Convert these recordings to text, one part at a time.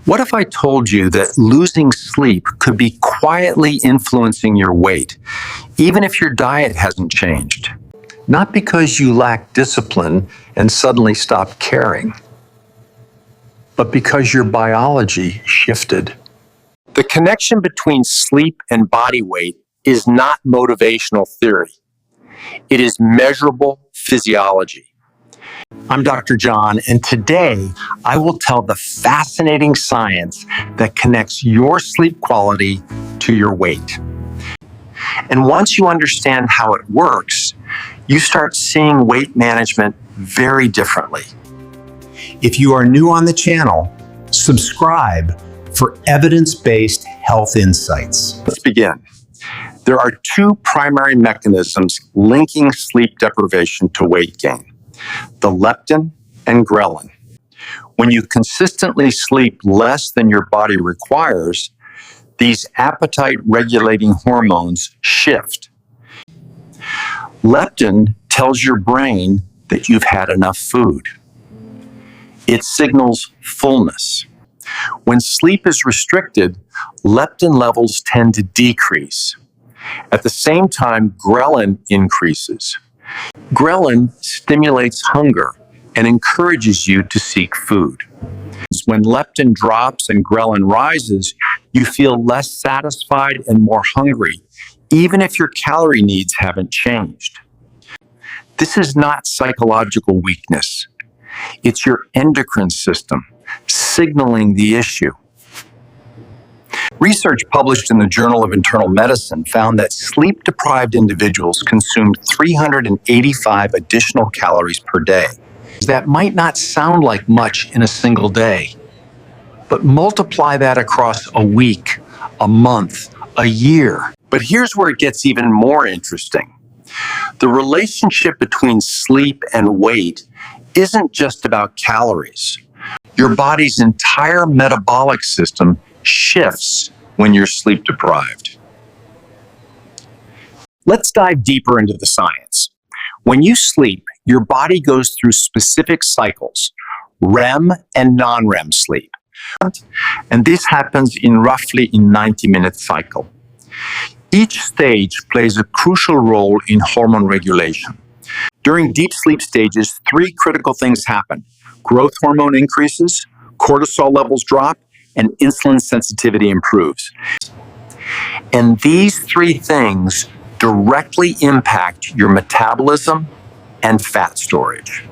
What if I told you that losing sleep could be quietly influencing your weight, even if your diet hasn't changed? Not because you lack discipline and suddenly stopped caring, but because your biology shifted. The connection between sleep and body weight is not motivational theory. It is measurable physiology. I'm Dr. John, and today I will tell the fascinating science that connects your sleep quality to your weight. And once you understand how it works, you start seeing weight management very differently. If you are new on the channel, subscribe for evidence-based health insights. Let's begin. There are two primary mechanisms linking sleep deprivation to weight gain: the leptin and ghrelin. When you consistently sleep less than your body requires, these appetite-regulating hormones shift. Leptin tells your brain that you've had enough food. It signals fullness. When sleep is restricted, leptin levels tend to decrease. At the same time, ghrelin increases. Ghrelin stimulates hunger and encourages you to seek food. When leptin drops and ghrelin rises, you feel less satisfied and more hungry, even if your calorie needs haven't changed. This is not psychological weakness. It's your endocrine system signaling the issue. Research published in the Journal of Internal Medicine found that sleep-deprived individuals consumed 385 additional calories per day. That might not sound like much in a single day, but multiply that across a week, a month, a year. But here's where it gets even more interesting. The relationship between sleep and weight isn't just about calories. Your body's entire metabolic system shifts when you're sleep deprived. Let's dive deeper into the science. When you sleep, your body goes through specific cycles, REM and non-REM sleep. And this happens in roughly a 90-minute cycle. Each stage plays a crucial role in hormone regulation. During deep sleep stages, three critical things happen: growth hormone increases, cortisol levels drop, and insulin sensitivity improves. And these three things directly impact your metabolism and fat storage.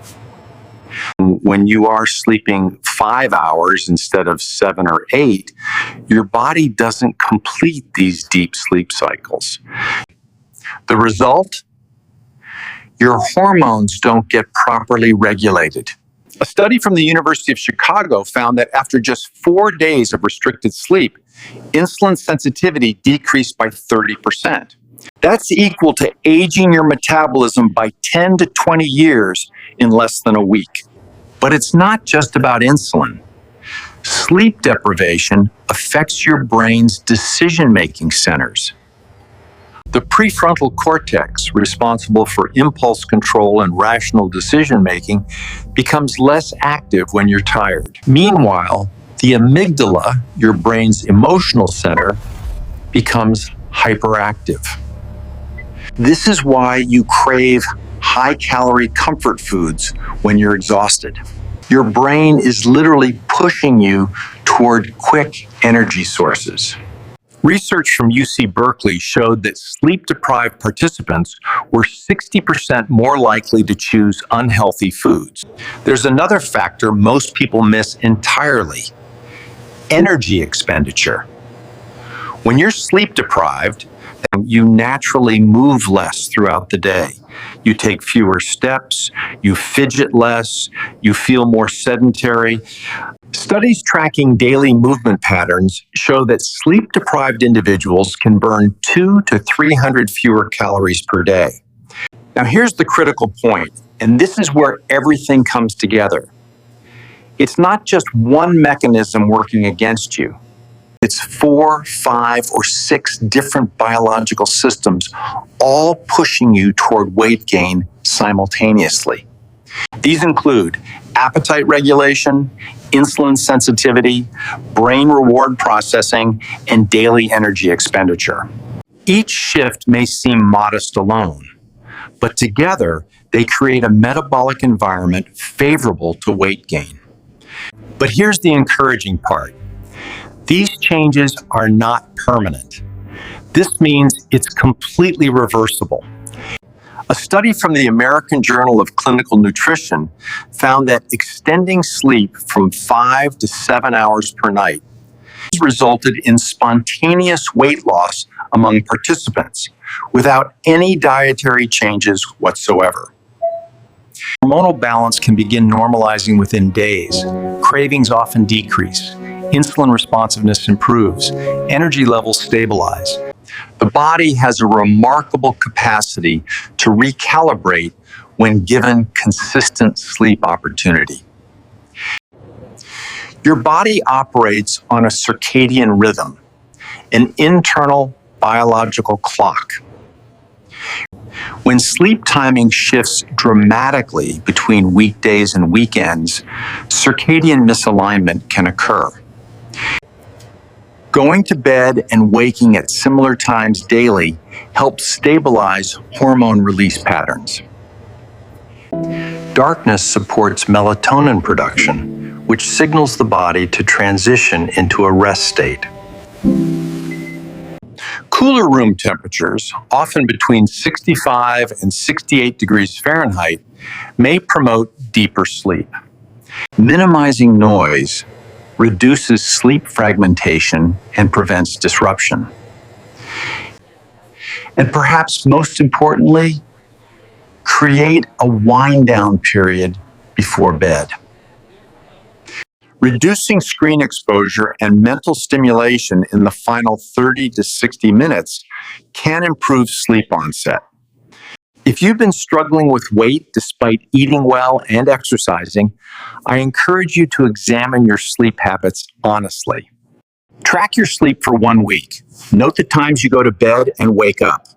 When you are sleeping 5 hours instead of 7 or 8, your body doesn't complete these deep sleep cycles. The result? Your hormones don't get properly regulated. A study from the University of Chicago found that after just 4 days of restricted sleep, insulin sensitivity decreased by 30%. That's equal to aging your metabolism by 10 to 20 years in less than a week. But it's not just about insulin. Sleep deprivation affects your brain's decision-making centers. The prefrontal cortex, responsible for impulse control and rational decision-making, becomes less active when you're tired. Meanwhile, the amygdala, your brain's emotional center, becomes hyperactive. This is why you crave high-calorie comfort foods when you're exhausted. Your brain is literally pushing you toward quick energy sources. Research from UC Berkeley showed that sleep-deprived participants were 60% more likely to choose unhealthy foods. There's another factor most people miss entirely: energy expenditure. When you're sleep-deprived, you naturally move less throughout the day. You take fewer steps, you fidget less, you feel more sedentary. Studies tracking daily movement patterns show that sleep-deprived individuals can burn 200 to 300 fewer calories per day. Now here's the critical point, and this is where everything comes together. It's not just one mechanism working against you. It's 4, 5, or 6 different biological systems, all pushing you toward weight gain simultaneously. These include appetite regulation, insulin sensitivity, brain reward processing, and daily energy expenditure. Each shift may seem modest alone, but together they create a metabolic environment favorable to weight gain. But here's the encouraging part. These changes are not permanent. This means it's completely reversible. A study from the American Journal of Clinical Nutrition found that extending sleep from 5 to 7 hours per night resulted in spontaneous weight loss among participants without any dietary changes whatsoever. Hormonal balance can begin normalizing within days. Cravings often decrease. Insulin responsiveness improves. Energy levels stabilize. The body has a remarkable capacity to recalibrate when given consistent sleep opportunity. Your body operates on a circadian rhythm, an internal biological clock. When sleep timing shifts dramatically between weekdays and weekends, circadian misalignment can occur. Going to bed and waking at similar times daily helps stabilize hormone release patterns. Darkness supports melatonin production, which signals the body to transition into a rest state. Cooler room temperatures, often between 65 and 68 degrees Fahrenheit, may promote deeper sleep. Minimizing noise reduces sleep fragmentation and prevents disruption. And perhaps most importantly, create a wind-down period before bed. Reducing screen exposure and mental stimulation in the final 30 to 60 minutes can improve sleep onset. If you've been struggling with weight despite eating well and exercising, I encourage you to examine your sleep habits honestly. Track your sleep for 1 week. Note the times you go to bed and wake up.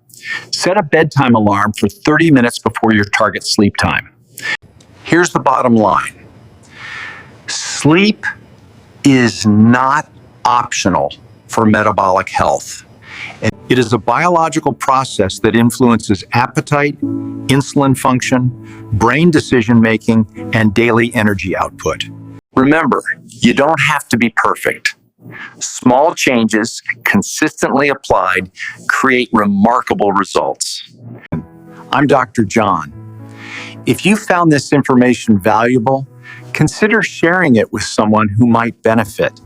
Set a bedtime alarm for 30 minutes before your target sleep time. Here's the bottom line. Sleep is not optional for metabolic health. It is a biological process that influences appetite, insulin function, brain decision-making, and daily energy output. Remember, you don't have to be perfect. Small changes, consistently applied, create remarkable results. I'm Dr. John. If you found this information valuable, consider sharing it with someone who might benefit.